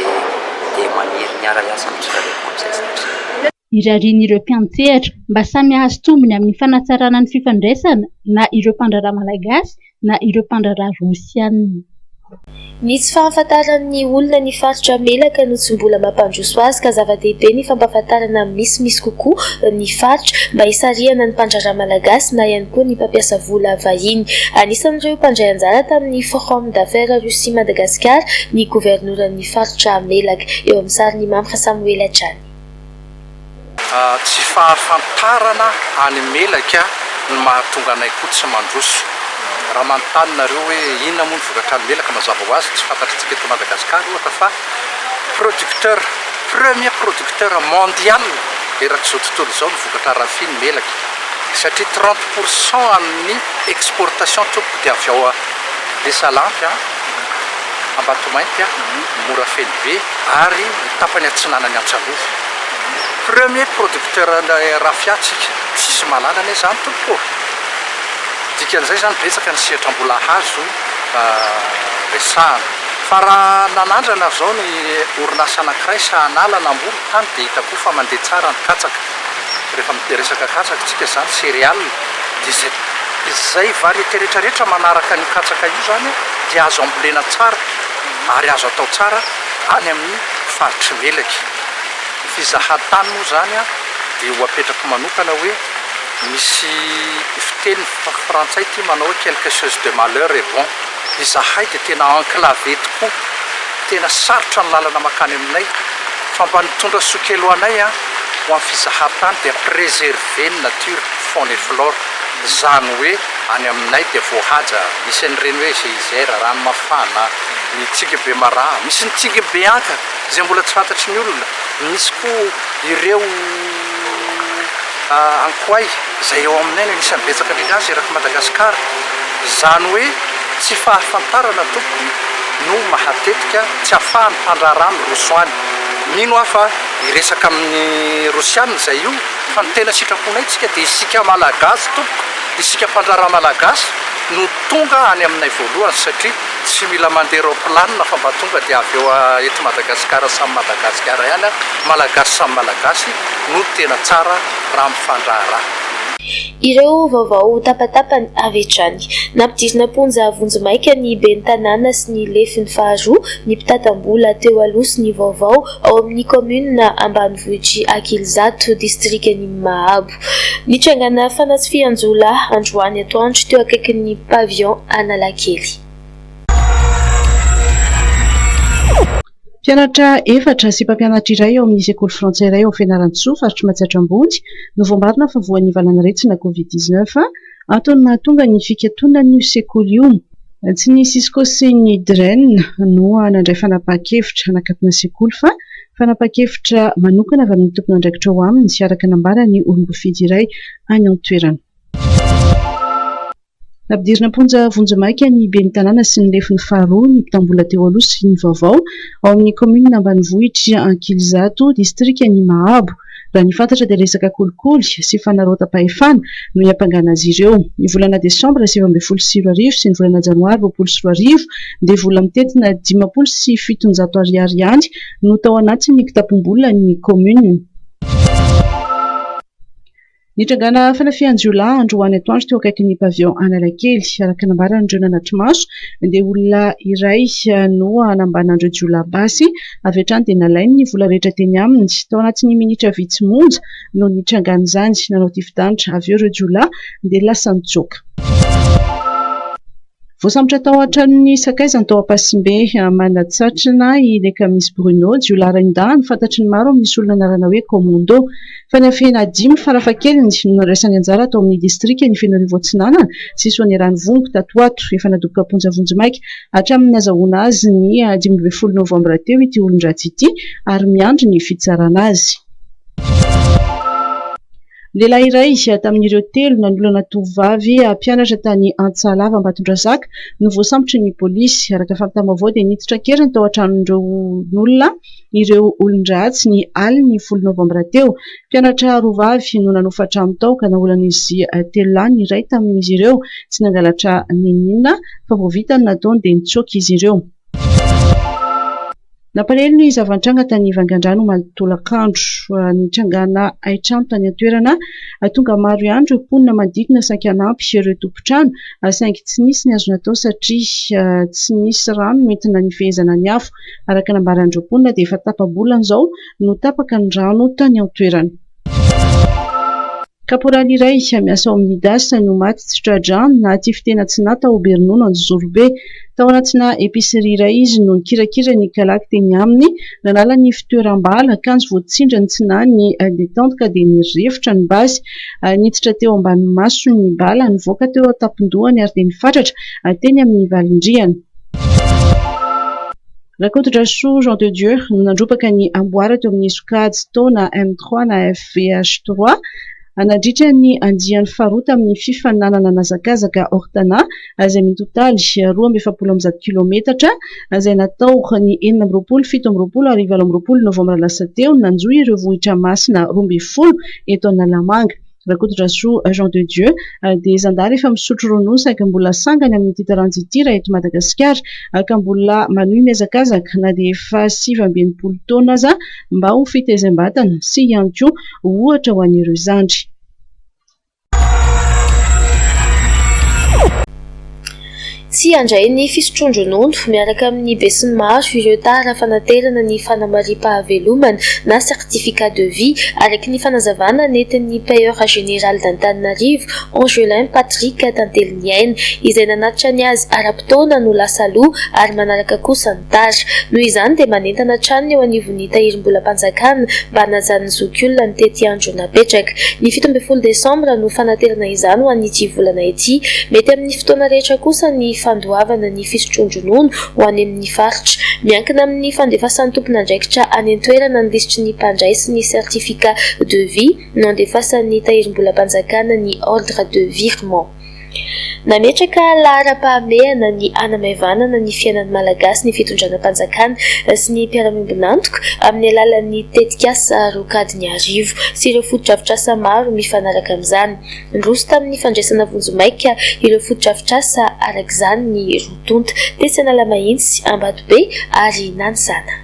dia maniry miara-miasa amin'izareo amin'izay zavatra. Irarian'ireo mpiantsehatra mba samy hahazo tombony amin'ny fanatsarana ny fifandraisana na ireo mpandraraha malagasy na ireo mpandraraha rosianina. Ny tsy fahafantaran'ny olona ny faritra Melaka no tsy mbola mampandroso azy ka zava-dehibe ny fampahafantarana misy kokoa ny faritra mba hisarihana ny mpandraraha malagasy na ihany koa ny mpampiasa vola vahiny. Anisan'ireo mpandray anjara tamin'ny Forum d'affaires Russie Madagascar ny governoran'ny faritra Melaka eo amin'ny sarin'ny Mamra Samuel Atrany. Tsy fahafantarana any Melaka no mahatonga anay koa tsy mandroso. Raha manontany hoe inona moa ny vokatra ny Melaka mazava ho azy tsy fantatritsika eto Madagasikara ohatra fa premier producteur mondial erak'izao tontolo izao ny vokatra rafia ny Melaka satria 30% amin'ny exportation tompoko dia avy ao Desalampy Ambatomainty mora feny be ary tapany atsinanany Antsanova. Premier producteur rafiatsika tsisy malalana izany tompoko. Dikan'izay zany betsaka ny sehatra mbola hazo resahana fa raha nanandrana zao ny orinasa anankiray sahanala namboly tany dia hita koa fa mandeha tsara ny katsaka rehefa resaka katsaka tsika zany céréal dia izay variété rehetrarehetra manaraka ny katsaka io zany dia azo ambolena tsara ary azo atao tsara any amin'ny faritry Melaky. Ny fizahan-tany moa zany dia ho apetrako manokana hoe misy fiteny frantsay ty manao hoe quelque chose de malheur et bon. Izahay dia tena enclavé tokoa, tena sarotra ny lalana makany aminay fa mba nitondra sokelo anay ho amin'ny fizahan-tany dia préserver ny nature faune et flore. Zany hoe any aminay dia voahaja misy an'ireny hoe geysers, rano mafana, ny Tsigibe Mara, misy ny Tsigibe Anka izay mbola tsy fantatry ny olona, misy koa ireo ankoay izay eo aminay no isan'ny betsaka indrindra azy eraky Madagasikara. Zany hoe tsy fahafantarana tompony no mahatetika tsy ahafahan'ny mpandrarano rosoany. Mino aho fa iresaka amin'ny rosianina izay io fa ny tena sitraponay tsika dia isika malagasy tompoko, isika mpandraraha malagasy no tonga any aminay voalohany satria tsy mila mandeha roplanina fa mba tonga dia avy eo eto Madagasikara samy Madagasikara ihany malagasy samy malagasy no tena tsara raha mifandraraha. Ireo vaovao tapatapany avy hatrany. Nampidirina ponja Vonjomaika ny ben'ny tanàna sy ny lefin'ny faharoa ny mpitatam-bola teo aloha sy ny vaovao ao amin'ny commune ambanivohitry Akilizato distrik'ny Mahabo. Nitrangana fanatsifian-jola androany atoandro teo akaikin'ny pavillon Analakely. Mpianatra efatra sy mpampianatra iray ao amin'ny sekoly frantsay iray ao Fianaratsoa faritry Matsiatrambody no voambarina fa voan'ny valan'aretsina Covid-19 antony nahatonga ny fikatoana ny sekoly io. Tsy nisy isikoseny Dren no nandray fanapahan-kevitra anakatona sekoly fa fanapahan-kevitra manokana avy amin'ny tompona andraikitra ao aminy sy araka nambarany olom-bofidy iray any an-toerana. Nampidirina ponja Vonjomaika ny ben'ny tanàna sy ny lefin'ny faharoa ny mpitam-bola teo aloha sy ny vaovao ao amin'ny commune ambanivohitry Ankilizato distrik'ny Mahabo. Raha ny fantatra dia resaka kolikoly sy fanarotam-pahefana no hiampangana azy ireo. Ny volana Desambra 2024 sy ny volana Janoary 2024 dia vola mitetina 507 ariary ihany no tao anatin'ny kitapom-bola ny commune. Nitrangana fanafian-jola androany atoandro teo akaikin'ny pavillon Analakely araka nambaran'ireo nanatry maso dia olona iray no anambanan'ireo jola basy avy hatrany dia nalainy ny vola rehetra teny aminy. Tao anatin'ny minitra vitsy monja no nitrangana izany nanao tifidantitra avy eo ireo jola dia lasa nitsoaka. Voasambotra tao an-tranon'ny sakaizany tao Ampasimbe Manatsatrana ileka misy Bruno Jiola Raindany fantatry ny maro misy olona anarana hoe Commando. Fanafihana 10 farafahakeliny no niraisany anjara tao amin'ny distrik'ny Fianarivou Atsinanana sy Soanierany Vongo Tatoato efa nadoboka ponja Vonjomaika hatramin'ny nazahoana azy ny 12 Novambra teo ity olon-dratsy ity ary miandry ny fitsarana azy. lehilahy iray tamin'ireo telo nanoloana tovovavy mpianatra tany Antsalava Ambatondrazaka no voasambotra ny polisy. Araka fampitam-baovao dia niditra keriny tao an-tranon'ireo olona ireo olon-dratsy ny aliny 10 Novambra teo. Mpianatra roavavy no nanofatra amin'ny tao ka naolan'izy telo lahy ny iray tamin'izy ireo tsy nangalatra ninina fa vao vitany nataony dia nitsoaka izy ireo. Nampalahelo ny zava-nitranga tany Vangaindrano Malotolakandro nitrangana aitrano tany an-toerana tonga maro ihany ireo mponina manodidina sankanampy ireo tompontrano saingy tsy nisy ny azo natao satria tsy nisy rano entina nifehezana ny afo. Araka nambaran'ireo mponina dia efa tapa-bolana izao no tapaka ny rano tany an-toerana. Kaporaly iray miasa ao amin'ny DAS no maty tsy tradrano naty fitena tsy nata ao Bernono Anjorobe. Tao anatina episerie iray izy no nikirakira ny kalaky teny aminy nanala ny fitoeram-bala akanjo voatsindra ny tsinany ny detente ka dia nirefotra ny basy niditra teo ambany maso ny bala nivoaka teo an-tampon-dohany ary dia nifatratra teny amin'ny valindriany. Rakotodrasoa Jean de Dieu no nandropaka ny amboara teo amin'ny sokajy taona M3 na FVH3 anadritra ny andian'ny faharoa tamin'ny fifaninanana nazakazaka Ortana izay mitotaly 270 kilometatra izay natao ny 4 7 ary 20 Novambra lasa teo nanjoy ireo vohitra masina 12 eto Analamanga. Rakotodrasoa Jean de Dieu dia zandary efa misotro ronono saingy mbola sangany amin'ny titaranjy ity raha eto Madagasikara ka mbola manohy miazakazaka na dia efa 27 taona aza mba ho fitaizam-batana sy ihany koa ohatra ho an'ireo zandry. Tsy handray ny fisotroan-dronono miaraka amin'ny besin'ny maro ireo tara fanaterana ny fanamariam-pahavelomana na certificat de vie araky ny fanazavana nentin'ny payeur général d'Antananarivo Angelin Patrick Tanteliniaina izay nanatitra ny azy ara-potoana no lasa loha ary manaraka kosa ny tara. Noho izany dia manentana trano eo anivon'ny tahirim-bola-panjakana mba hanajan'ny zokiolona ny tety andro napetraka. Ny 17 Desambra no fanaterana izany ho an'ity volana ity. Mety amin'ny fotoana rehetra kosa ny fandoavana ny fisotroan-dronono ho any amin'ny faritra. Miankina amin'ny fandefasan'ny tompon'andraikitra any an-toerana ny lisitry ny mpandray sy ny certificat de vie no andefasan'ny tahirim-bola-panjakana ny ordre de virement. Nametraka lahara-pahamehana ny hanamaevanana ny fiainan'ny malagasy ny fitondrana panjakana sy ny mpiara-miombonantoka amin'ny alalan'ny tetikasa rokadiny arivo sy ireo foto-drafitrasa maro mifanaraka amin'izany. Nroso tamin'ny fandraisana vonjomaika ireo foto-drafitrasa arak'izany ny rotonta tesana Lamahitsy, Ambatobe ary Nanisana.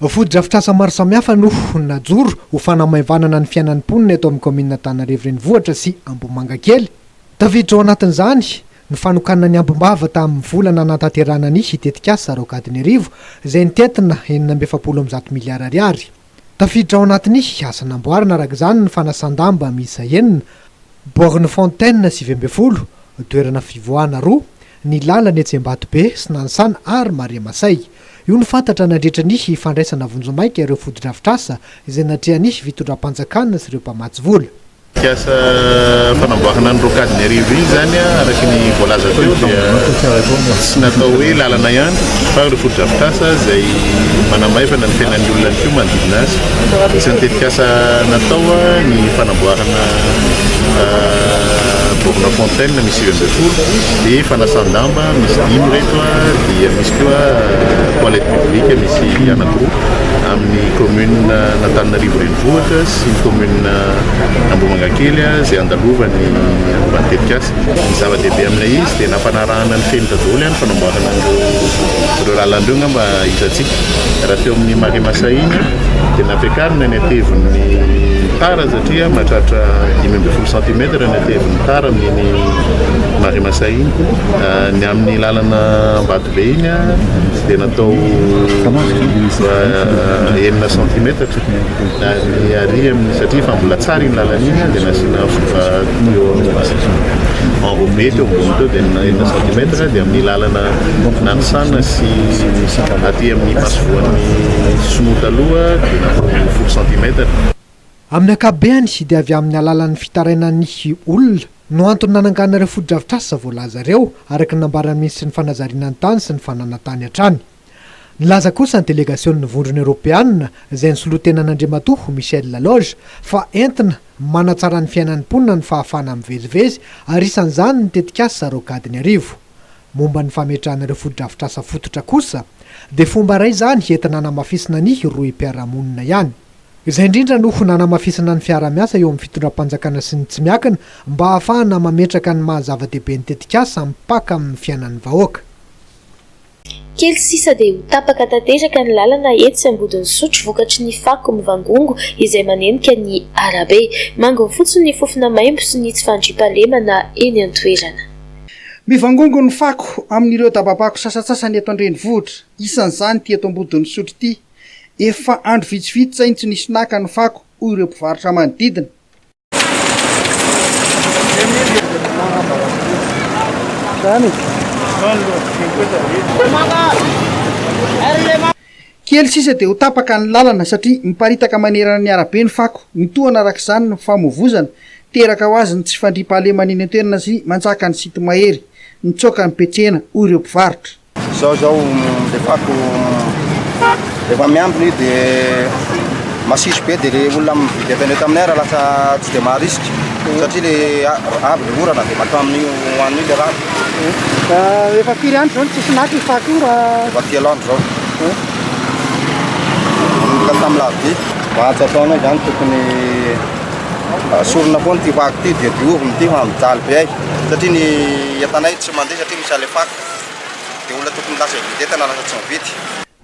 Foto-drafitrasa maro samihafa no najoro ho fanamaevanana ny fiainan'ny mponina eto amin'ny komina Antananarivo renivohitra sy Ambohimangakely. Tafiditra ao anatin'izany ny fanokanana ny ambombava tamin'ny volana natanterana ny tetikasa rokadiny arivo izay nitentina 970 miliara ariary. Tafiditra ao anatin'ny asa namboarina araka izany ny fanasandamba miisa 9, borne fontaine 7, toerana fivoahana 2, ny lalana etsy Ambatobe sy Nanisana ary Mariamasay. Io ny fantatra nandritra ny fandraisana vonjomaika ireo foto-drafitrasa izay natrea ny vitondram-panjakana sy ireo mpamatsy vola. Asa fanamboarana ny rokadiny arivo iny zany araky ny voalaza teo dia tsy natao hoe lalana ihany fa ireo foto-drafitrasa izay manamaivana ny fiainan'ny olona ny fio manodidina azy. Isan'ny tetikasa natao ny fanamboarana borne fontaine misy 20 dia fanasandamba misy 10 reto dia misy koa toilette publique misy anankiroa amin'ny commune Antananarivo renivohitra sy ny commune Ambohimangakely izay andalovan'ny tetikasa. Ny zava-dehibe amin'ilay izy dia nampanarahana ny feno daholo ihany fanamboarana ireo lalandreo ngamba hitantsika. Raha teo amin'ny Mariamasay iny dia nampiakarina ny atevin'ny tara satria mahatratra 12 cm ny atevin'ny tara amin'ny Mariamasay iny. Ny amin'ny lalana Ambatobe iny dia natao 9 cm ny ary amin'ny satria fa mbola tsara iny lalana iny dia nasiana fova enrobé teo ambony teo dia 9 cm dia amin'ny lalana Nanisana sy aty amin'ny masovoan'ny Sonota aloha dia natao 10 cm. Amin'ny ankabehany dia avy amin'ny alalan'ny fitarainan'ny olona no antony nanangana ireo foto-drafitrasa voalaza ireo araky ny nambaran'ny ministry ny fanazariana ny tany sy ny fananantany hatrany. Nilaza kosa ny delegasion'ny vondrony Europeanina izay nisolotenan'Andriamatoa Michel Laloge fa entina manatsara ny fiainan'ny mponina ny fahafahana mivezivezy ary isan'izany ny tetikasa Rokadiny Arivo. Momba ny fametrahan'ireo foto-drafitrasa fototra kosa dia fomba iray izany entina nanamafisina ny roa mpiara-monina ihany. Izay indrindra no nanamafisina ny fiara-miasa eo amin'ny fitondram-panjakana sy ny tsy miakina mba ahafahana mametraka ny mahazava-dehibe ny tetikasa mipaka amin'ny fiainan'ny vahoaka. Kely sisa dia ho tapaka tanteraka ny lalana eto sy ambodin'ny sotro vokatry ny fako mivangongo izay manenika ny arabe. Mangony fotsiny ny fofona maimbo sy ny tsy fandriam-pahalemana eny an-toerana. Mivangongo ny fako amin'ireo dababako sasatsasany eto an-drenivohitra, isan'izany ty eto ambodin'ny sotro ty. Efa andro vitsivitsy zay tsy nisy naka ny fako hoy ireo mpivarotra manodidina. Kely sisa dia ho tapaka ny lalana satria miparitaka manerana ny arabe ny fako. Mitohana arak'izany ny famovozana teraka ho azy ny tsy fandriam-pahalemana eny an-toerana sy manjaka ny sity mahery nitsoaka ny petsena hoy ireo mpivarotra. Zao de fako efa miambiny dia masisy be dia le olona mividy avy eto aminay raha lasa tsy dia maharisika satria le avy le orana dia mato amin'ny hoan'io le raha. Efa firy andro zao tsisy naky fako io raha efa telo andro zao. Ka tamin'ny lavi mahatsy ataonao izany tokony sorona foana ty fako ty dia diovy ty fa mijaly be ay satria ny entanay tsy mandeha satria misy ale fako dia olona tokony lasa vidy entana lasa tsy mividy.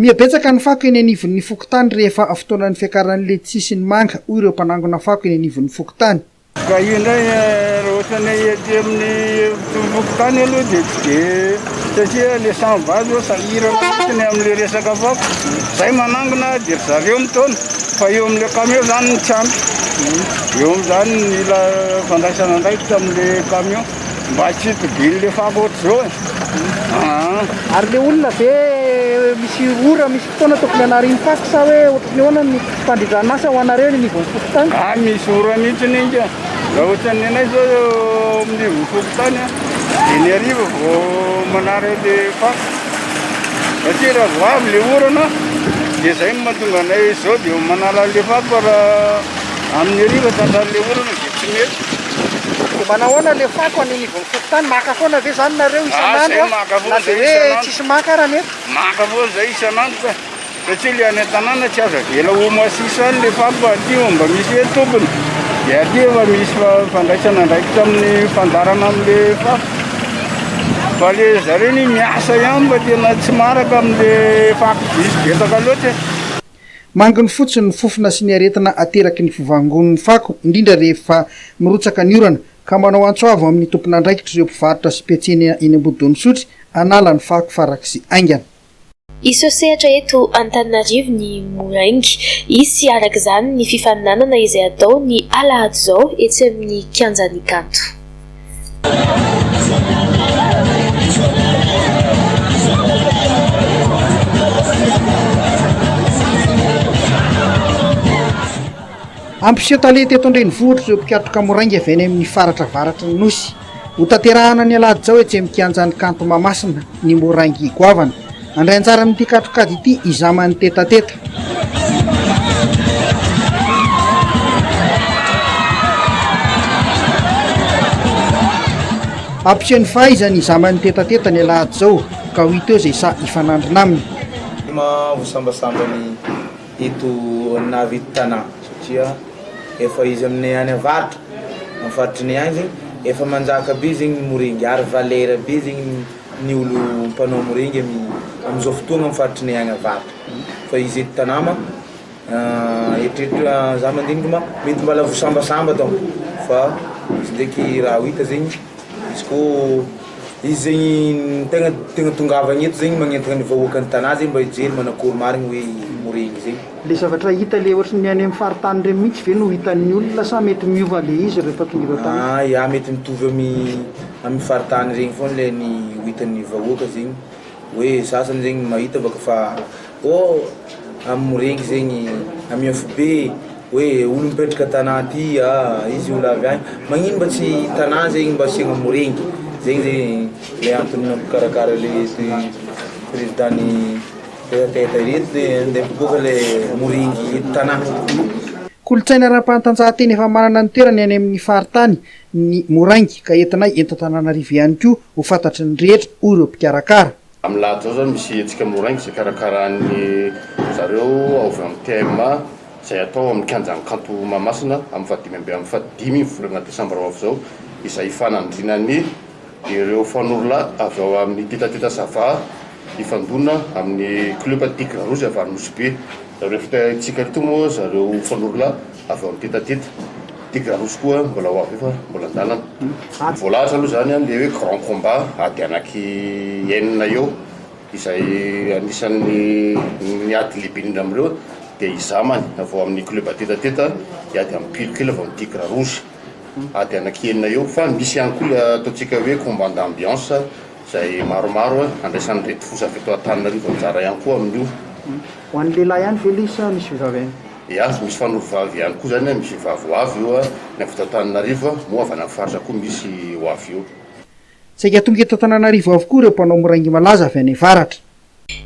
Mihabetsaka ny fako eny anivon'ny fokotany rehefa fotoanan'ny fiakaran'le tsisy ny manga hoy ireo mpanangona fako eny anivon'ny fokotany. Ka io indray raha ohatranay ety amin'ny fokotany aloha dia tsy dia satria le sambazy o sahirana fotsiny amin'le resaka fako. Zay manangona dia ry zareo mitaona fa eo amin'le camion zany ny trano. Eo amin'izany mila fandraisana ndraikitra amin'le camion mba tsy hitobian'le fako ohatr'izao. Ary le olona be misy ora misy fotoana tokony anariny fako sa hoe ohatrany ahoana ny fandridrana asa ho anareo ny nivon'ny fokotany? Misy ora mihitsiny inga. Raha ohatran'ny anay zao amin'ny fokotany dia ny hariva vao manara le fako. Satria raha vao avy le orana dia izay no mahatonga anay izao dia manala le fako raha amin'ny hariva tanjan'le orana dia tsy mety. Manahoana le fako any nivon'ny fokotany maka foana ve zany nareo isan'andro na dia hoe tsisy maka raha mety? Maka foana zay isan'andro ka satria le any an-tanàna tsy azo avela ho masisa any le fako aty mba misy hoe tompony dia aty efa misy fandraisana ndraikitra amin'ny fandarana amin'le fako. Fa le zareo ny miasa ihany mba tena tsy maraka amin'le fako misy betaka loatra. Mangony fotsiny ny fofona sy ny aretina ateraky ny fivangon'ny fako indrindra rehefa mirotsaka ny orana ka manao antsoavo amin'ny tompona andraikitra ireo mpivarotra sy petsena eny ambodin'ny sotry anala ny fako farak'zy aingana. Iso sehatra eto Antananarivo ny Moraingy. Izy arak'izany ny fifaninanana izay atao ny alahady zao etsy amin'ny kianjan'ny kanto. Ampiseho talety eto an-drenivohitra ireo mpikatroka moraingy avy any amin'ny faratra varatra ny nosy. Ho tanterahana ny alahady zao etsy amin'ny kianjan'ny kanto Mahamasina ny moraingy goavana. Andray anjara amin'ity katrokady ity izamany tetateta. Ampiseho ny fahaizany izamany tetateta ny alahady zao ka ho hita eo izay sa ifanandrina aminy. Ho sambasambany eto nahavita tanà satria efa izy aminay any avaratra amin'ny faritry any zegny efa manjaka be zegny morengy ary valera be zegny ny olo mpanao morengy amin'izao fotoana amin'ny faritry any avaratra fa izy eto tanàma eritreritry za mandinika mety mbala ho sambasamba donc fa izy ndraiky raha ho hita zegny izy koa izy zegny tegna tongavagna eto zegny magnentana ny vahoaka ny tanà zegny mba hijery manakory marigny hoe morengy zegny. Le zavatra hita le ohatry ny any amin'ny faritany regny mihitsy ve no hitan'ny olona sa mety miova le izy rehefa tonga eto tany? Ya mety mitovy amin'ny faritany regny foana le ny hitan'ny vahoaka zegny hoe sasany zegny mahita baka fa amin'ny morengy zegny amin'ny FB hoe olo mipetraka tanà ty izy olo avy any magnino mba tsy tanà zegny mba asiagna morengy zegny le antony nampikarakara le président boka le moringy tanàna. Kolotsaina ara-panatanjahanteny efa manana ny toerany any amin'ny faritany ny moraingy ka entinay ento-Antananarivo ihany koa ho fantatry ny rehetra hoy ireo mpikarakara. Amin'ny lahady zao zany misy antsika moraingy izay karakarahan'ny zareo avy amin'ny TMA izay atao amin'ny kianjan'ny kanto Mahamasina amin'ny fahadimy volana desambra avy zao izay fanandrinany ireo fanorona avy ao amin'ny titatita sava ifandona amin'ny club Tigre Rouge avy any Mosibe. Rehefa tsika rito moa zareo fanorona avy ao amin'ny titatita Tigre Rouge koa mbola ho avy efa mbola andanana. Voalahatra aloha zany le hoe grand combat ady anaky enina eo izay anisan'ny ady lehibe indrindra amin'ireo dia izamany avy ao amin'ny club titatita iady amin'ny pilokely avy amin'ny Tigre Rouge ady anaky enina eo fa misy ihany koa le ataontsika hoe combat d'ambiance izay maromaro andraisan'ny rety fosa avy eto Antananarivo anjara ihany koa amin'io. Ho an'ny lehilahy ihany velisa misy vehivavy ihany? Ia, misy fanorovavy ihany koa zany misy vehivavy ho avy eo ny avy eto Antananarivo moa avy any amin'ny faritra koa misy ho avy eo. Saika tonga eto Antananarivo avokoa ireo mpanao moraingy malaza avy any faratra.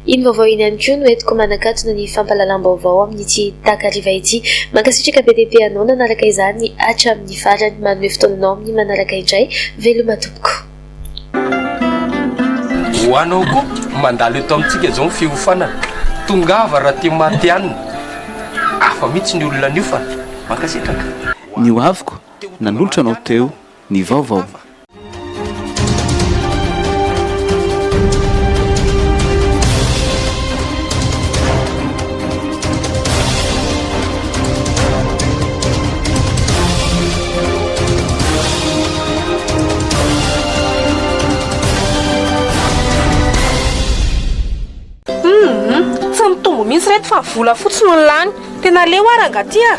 Iny vaovao iny ihany koa no entiko manakatona ny fampahalalam-baovao amin'ity takariva ity. Mankasitraka be dia be anao nanaraka izany hatramin'ny farany manome fotoananao amin'ny manaraka indray. Veloma tompoko. Ho anao koa mandalo eto amintsika izao ny fiofanana. Tongava raha tia maty hanina. Afa mihitsy ny olona nio fa mankasitraka. Ny ho aviko nanolotra anao teo ny vaovao. Misy reto fa vola fotsiny no lany tena leo aranga tia.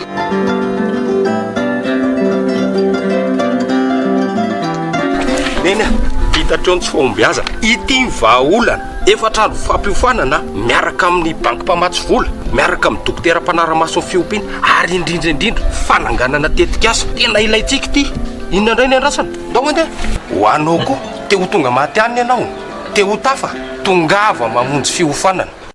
Nena hitatrao ny tsy fahombiaza ity ny vahaolana efatrandro fampiofanana miaraka amin'ny banky mpamatsy vola miaraka amin'ny dokotera mpanara-maso ny fiompiana ary indrindra fananganana tetikasa tena ilaitsika ity. Inona indray ny andrasana ndao andeha ho anao koa te ho tonga maty haniny ianao te ho tafa tongava mamonjy fiofanana